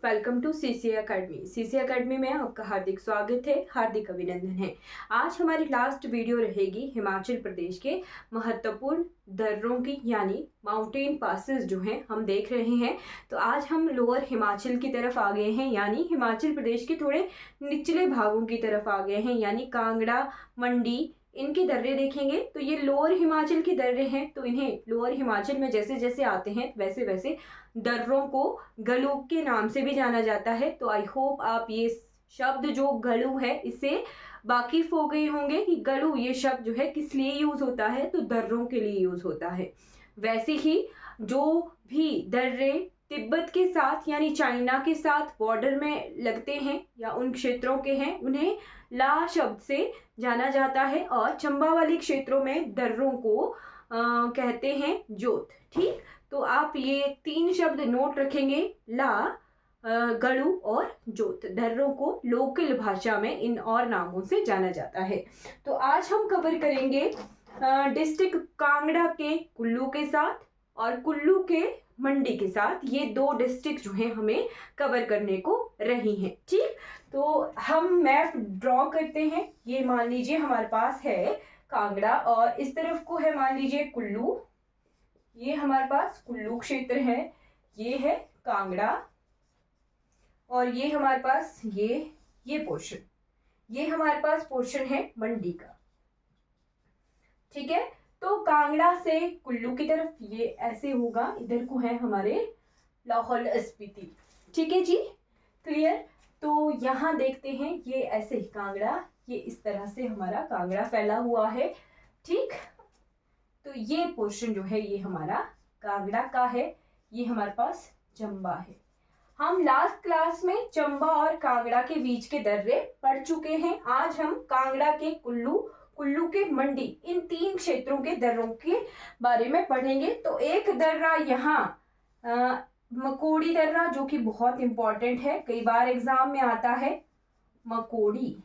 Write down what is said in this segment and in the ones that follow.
Welcome to CC academy. CC academy में आपका हार्दिक स्वागत है, हार्दिक अभिनंदन है। आज हमारी लास्ट वीडियो रहेगी हिमाचल प्रदेश के महत्वपूर्ण दर्रों की, यानी माउंटेन पासेस जो हैं हम देख रहे हैं। तो आज हम लोअर हिमाचल की तरफ आ गए हैं, यानी हिमाचल प्रदेश के थोड़े निचले भागों की तरफ आ गए हैं, यानी कांगड़ा, मंडी, इनके दर्रे देखेंगे। तो ये लोअर हिमाचल के दर्रे हैं, तो इन्हें लोअर हिमाचल में जैसे जैसे आते हैं वैसे वैसे दर्रों को गलू के नाम से भी जाना जाता है। तो आई होप आप ये शब्द जो गलू है इससे वाकिफ हो गए होंगे कि गलू ये शब्द जो है किस लिए यूज होता है, तो दर्रों के लिए यूज होता है। वैसे ही जो भी दर्रे तिब्बत के साथ यानी चाइना के साथ बॉर्डर में लगते हैं या उन क्षेत्रों के हैं, उन्हें ला शब्द से जाना जाता है। और चंबा वाले क्षेत्रों में दर्रों को कहते हैं जोत। ठीक, तो आप ये तीन शब्द नोट रखेंगे, ला, गड़ू और जोत। दर्रों को लोकल भाषा में इन और नामों से जाना जाता है। तो आज हम कवर करेंगे डिस्ट्रिक्ट कांगड़ा के कुल्लू के साथ और कुल्लू के मंडी के साथ। ये दो डिस्ट्रिक्ट जो हैं हमें कवर करने को रही हैं। ठीक, तो हम मैप ड्रॉ करते हैं। ये मान लीजिए हमारे पास है कांगड़ा और इस तरफ को है मान लीजिए कुल्लू। ये हमारे पास कुल्लू क्षेत्र है, ये है कांगड़ा, और ये हमारे पास ये पोर्शन, ये हमारे पास पोर्शन है मंडी का। ठीक है, तो कांगड़ा से कुल्लू की तरफ ये ऐसे होगा, इधर को है हमारे लाहौल स्पीति। ठीक है जी, क्लियर। तो यहाँ देखते हैं ये ऐसे कांगड़ा, ये इस तरह से हमारा कांगड़ा फैला हुआ है। ठीक, तो ये पोर्शन जो है ये हमारा कांगड़ा का है, ये हमारे पास चंबा है। हम लास्ट क्लास में चंबा और कांगड़ा के बीच के दर्रे पढ़ चुके हैं। आज हम कांगड़ा के कुल्लू, कुल्लू के मंडी, इन तीन क्षेत्रों के दर्रों के बारे में पढ़ेंगे। तो एक दर्रा यहाँ मकोड़ी दर्रा, जो कि बहुत इंपॉर्टेंट है, कई बार एग्जाम में आता है। मकोड़ी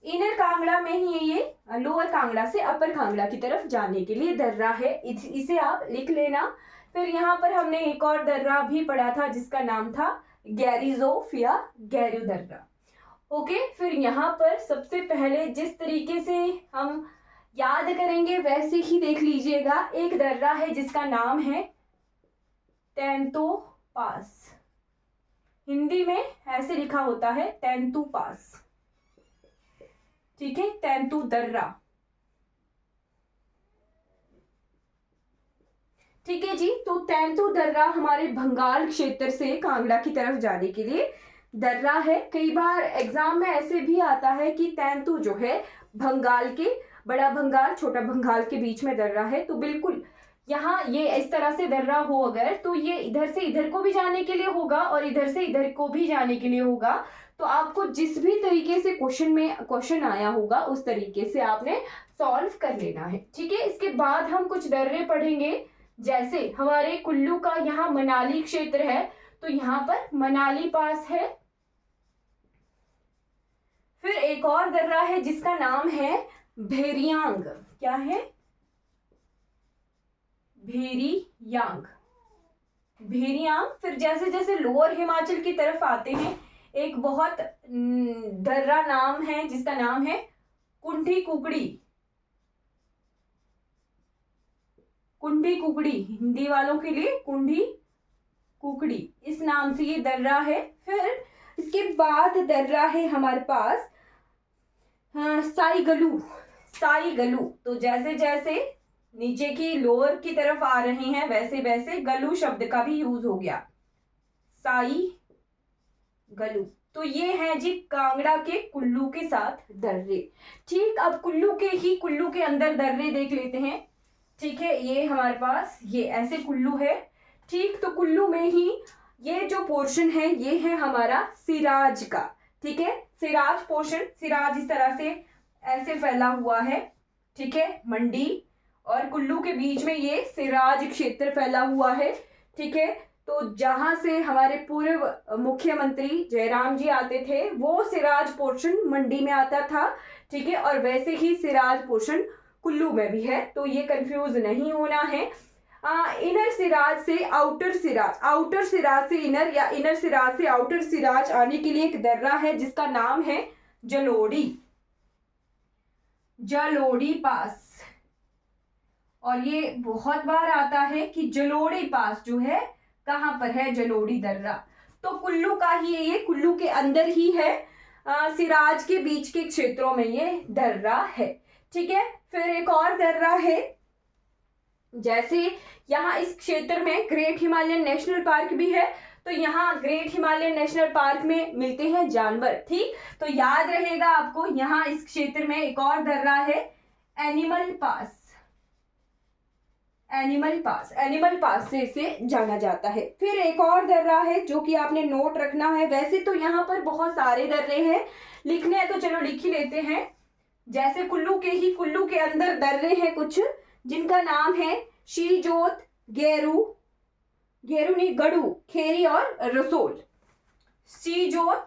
इनर कांगड़ा में ही ये लोअर कांगड़ा से अपर कांगड़ा की तरफ जाने के लिए दर्रा है, इसे आप लिख लेना। फिर यहाँ पर हमने एक और दर्रा भी पढ़ा था जिसका नाम था गैरिजोफ या गैरू दर्रा। ओके, फिर यहाँ पर सबसे पहले जिस तरीके से हम याद करेंगे वैसे ही देख लीजिएगा। एक दर्रा है जिसका नाम है तेंतो पास, हिंदी में ऐसे लिखा होता है तेंतु पास। ठीक है, तेंतु दर्रा। ठीक है जी, तो तेंतु दर्रा हमारे भंगाल क्षेत्र से कांगड़ा की तरफ जाने के लिए दर्रा है। कई बार एग्जाम में ऐसे भी आता है कि तेंतु जो है भंगाल के, बड़ा भंगाल छोटा भंगाल के बीच में दर्रा है। तो बिल्कुल यहाँ ये इस तरह से दर्रा हो अगर, तो ये इधर से इधर को भी जाने के लिए होगा और इधर से इधर को भी जाने के लिए होगा। तो आपको जिस भी तरीके से क्वेश्चन आया होगा उस तरीके से आपने सॉल्व कर लेना है। ठीक है, इसके बाद हम कुछ दर्रे पढ़ेंगे। जैसे हमारे कुल्लू का यहाँ मनाली क्षेत्र है, तो यहाँ पर मनाली पास है। फिर एक और दर्रा है जिसका नाम है भेरियांग। क्या है? भेरियांग, भेरियांग। फिर जैसे जैसे लोअर हिमाचल की तरफ आते हैं, एक बहुत दर्रा नाम है जिसका नाम है कुंडी कुकड़ी। कुंडी कुकड़ी हिंदी वालों के लिए कुंडी कुकड़ी, इस नाम से ये दर्रा है। फिर इसके बाद दर्रा है हमारे पास साई गलू। साई गलू, तो जैसे जैसे नीचे की लोअर की तरफ आ रहे हैं वैसे वैसे गलू शब्द का भी यूज हो गया, साई गलू। तो ये है जी कांगड़ा के कुल्लू के साथ दर्रे। ठीक, अब कुल्लू के अंदर दर्रे देख लेते हैं। ठीक है, ये हमारे पास ये ऐसे कुल्लू है। ठीक, तो कुल्लू में ही ये जो पोर्शन है ये है हमारा सिराज का। ठीक है, सिराज पोर्शन, सिराज इस तरह से ऐसे फैला हुआ है। ठीक है, मंडी और कुल्लू के बीच में ये सिराज क्षेत्र फैला हुआ है। ठीक है, तो जहां से हमारे पूर्व मुख्यमंत्री जयराम जी आते थे वो सिराज पोर्शन मंडी में आता था। ठीक है, और वैसे ही सिराज पोर्शन कुल्लू में भी है, तो ये कंफ्यूज नहीं होना है। इनर सिराज से आउटर सिराज, आउटर सिराज से इनर या इनर सिराज से आउटर सिराज आने के लिए एक दर्रा है जिसका नाम है जलोड़ी, जलोड़ी पास। और ये बहुत बार आता है कि जलोड़ी पास जो है कहाँ पर है, जलोड़ी दर्रा। तो कुल्लू का ही ये कुल्लू के अंदर ही है, सिराज के बीच के क्षेत्रों में ये दर्रा है। ठीक है, फिर एक और दर्रा है, जैसे यहाँ इस क्षेत्र में ग्रेट हिमालयन नेशनल पार्क भी है, तो यहाँ ग्रेट हिमालयन नेशनल पार्क में मिलते हैं जानवर। ठीक, तो याद रहेगा आपको, यहाँ इस क्षेत्र में एक और दर्रा है एनिमल पास, एनिमल पास, एनिमल पास से इसे जाना जाता है। फिर एक और दर्रा है जो कि आपने नोट रखना है। वैसे तो यहाँ पर बहुत सारे दर्रे हैं, लिखने हैं तो चलो लिख ही लेते हैं। जैसे कुल्लू के अंदर दर्रे हैं कुछ, जिनका नाम है शीजोत, गेरू, गेरू नहीं गड़ू, खेरी और रसोल। सीजोत,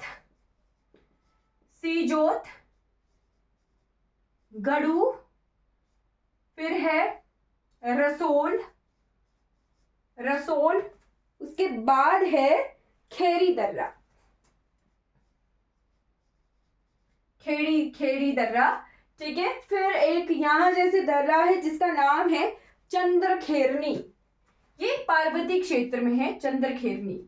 सीजोत, गड़ू, फिर है रसोल, रसोल, उसके बाद है खेरी दर्रा, खेड़ी, खेड़ी दर्रा। ठीक है, फिर एक यहां जैसे दर्रा है जिसका नाम है चंद्रखेरनी, ये पार्वती क्षेत्र में है चंद्रखेरनी।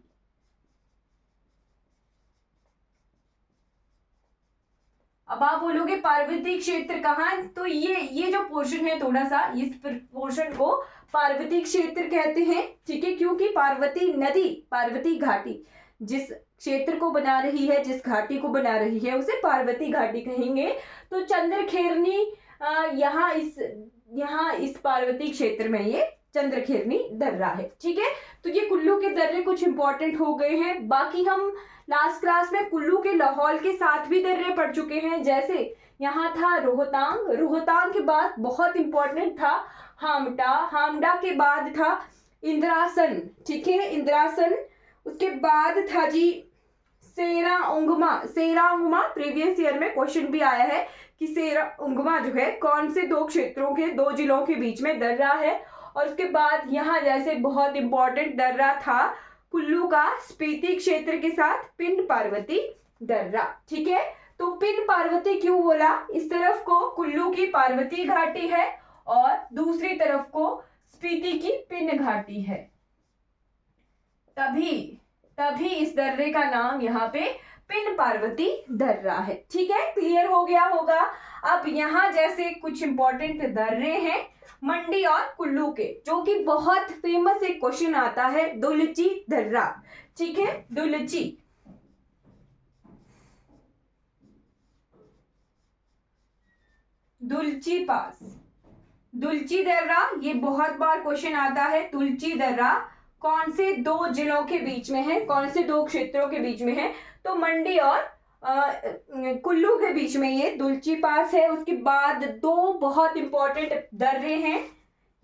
अब आप बोलोगे पार्वती क्षेत्र कहाँ, तो ये जो पोर्शन है थोड़ा सा, इस पोर्शन को पार्वती क्षेत्र कहते हैं। ठीक है, क्योंकि पार्वती नदी, पार्वती घाटी जिस क्षेत्र को बना रही है, जिस घाटी को बना रही है, उसे पार्वती घाटी कहेंगे। तो चंद्रखेरनी यहाँ इस पार्वती क्षेत्र में ये चंद्रखेरनी दर्रा है। ठीक है, तो ये कुल्लू के दर्रे कुछ इंपॉर्टेंट हो गए हैं। बाकी हम लास्ट क्लास में कुल्लू के लाहौल के साथ भी दर्रे पढ़ चुके हैं। जैसे यहाँ था रोहतांग, रोहतांग के बाद बहुत इंपॉर्टेंट था हामटा, हामडा के बाद था इंद्रासन। ठीक है, इंद्रासन, उसके बाद था जी सेरा उंगमा, सेरा उंगमा प्रीवियस ईयर में क्वेश्चन भी आया है कि सेरा उंगमा जो है कौन से दो क्षेत्रों के, दो जिलों के बीच में दर्रा है। और उसके बाद यहाँ जैसे बहुत इंपॉर्टेंट दर्रा था कुल्लू का स्पीति क्षेत्र के साथ पिंड पार्वती दर्रा। ठीक है, तो पिंड पार्वती क्यों बोला, इस तरफ को कुल्लू की पार्वती घाटी है और दूसरी तरफ को स्पीति की पिंड घाटी है, तभी इस दर्रे का नाम यहाँ पे पिंड पार्वती दर्रा है। ठीक है, क्लियर हो गया होगा। अब यहाँ जैसे कुछ इंपॉर्टेंट दर्रे हैं मंडी और कुल्लू के, जो कि बहुत फेमस एक क्वेश्चन आता है, दुलची दर्रा। ठीक है, दुलची, दुलची पास, दुलची दर्रा, ये बहुत बार क्वेश्चन आता है। दुलची दर्रा कौन से दो जिलों के बीच में है, कौन से दो क्षेत्रों के बीच में है, तो मंडी और कुल्लू के बीच में ये दुलची पास है। उसके बाद दो बहुत इंपॉर्टेंट दर्रे हैं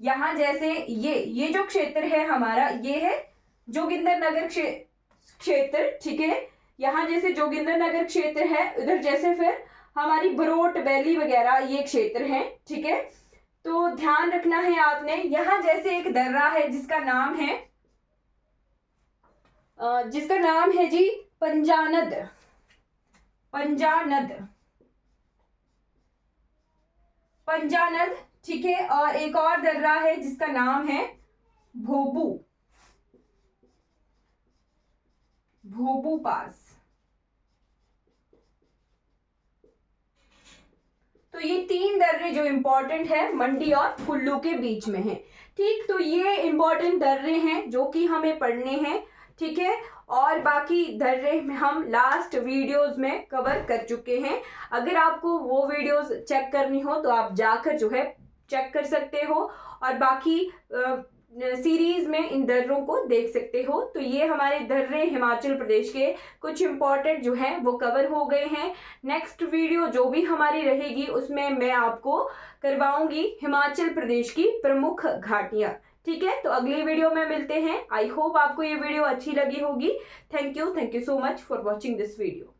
यहाँ, जैसे ये जो क्षेत्र है हमारा, ये है जोगिंदरनगर क्षेत्र। ठीक है, यहाँ जैसे जोगिंदरनगर क्षेत्र है, उधर जैसे फिर हमारी बरोट वैली वगैरह ये क्षेत्र है। ठीक है, तो ध्यान रखना है आपने। यहाँ जैसे एक दर्रा है जिसका नाम है जी पंजानद, पंजानद, पंजानद। ठीक है, और एक और दर्रा है जिसका नाम है भोबू, भोबू पास। तो ये तीन दर्रे जो इंपॉर्टेंट है मंडी और कुल्लू के बीच में है। ठीक, तो ये इंपॉर्टेंट दर्रे हैं जो कि हमें पढ़ने हैं। ठीक है, और बाकी दर्रे हम लास्ट वीडियोस में कवर कर चुके हैं। अगर आपको वो वीडियोस चेक करनी हो तो आप जाकर जो है चेक कर सकते हो, और बाकी सीरीज में इन दर्रों को देख सकते हो। तो ये हमारे दर्रे हिमाचल प्रदेश के कुछ इंपॉर्टेंट जो हैं वो कवर हो गए हैं। नेक्स्ट वीडियो जो भी हमारी रहेगी उसमें मैं आपको करवाऊंगी हिमाचल प्रदेश की प्रमुख घाटियां। ठीक है, तो अगली वीडियो में मिलते हैं। आई होप आपको ये वीडियो अच्छी लगी होगी। Thank you so much for watching this video.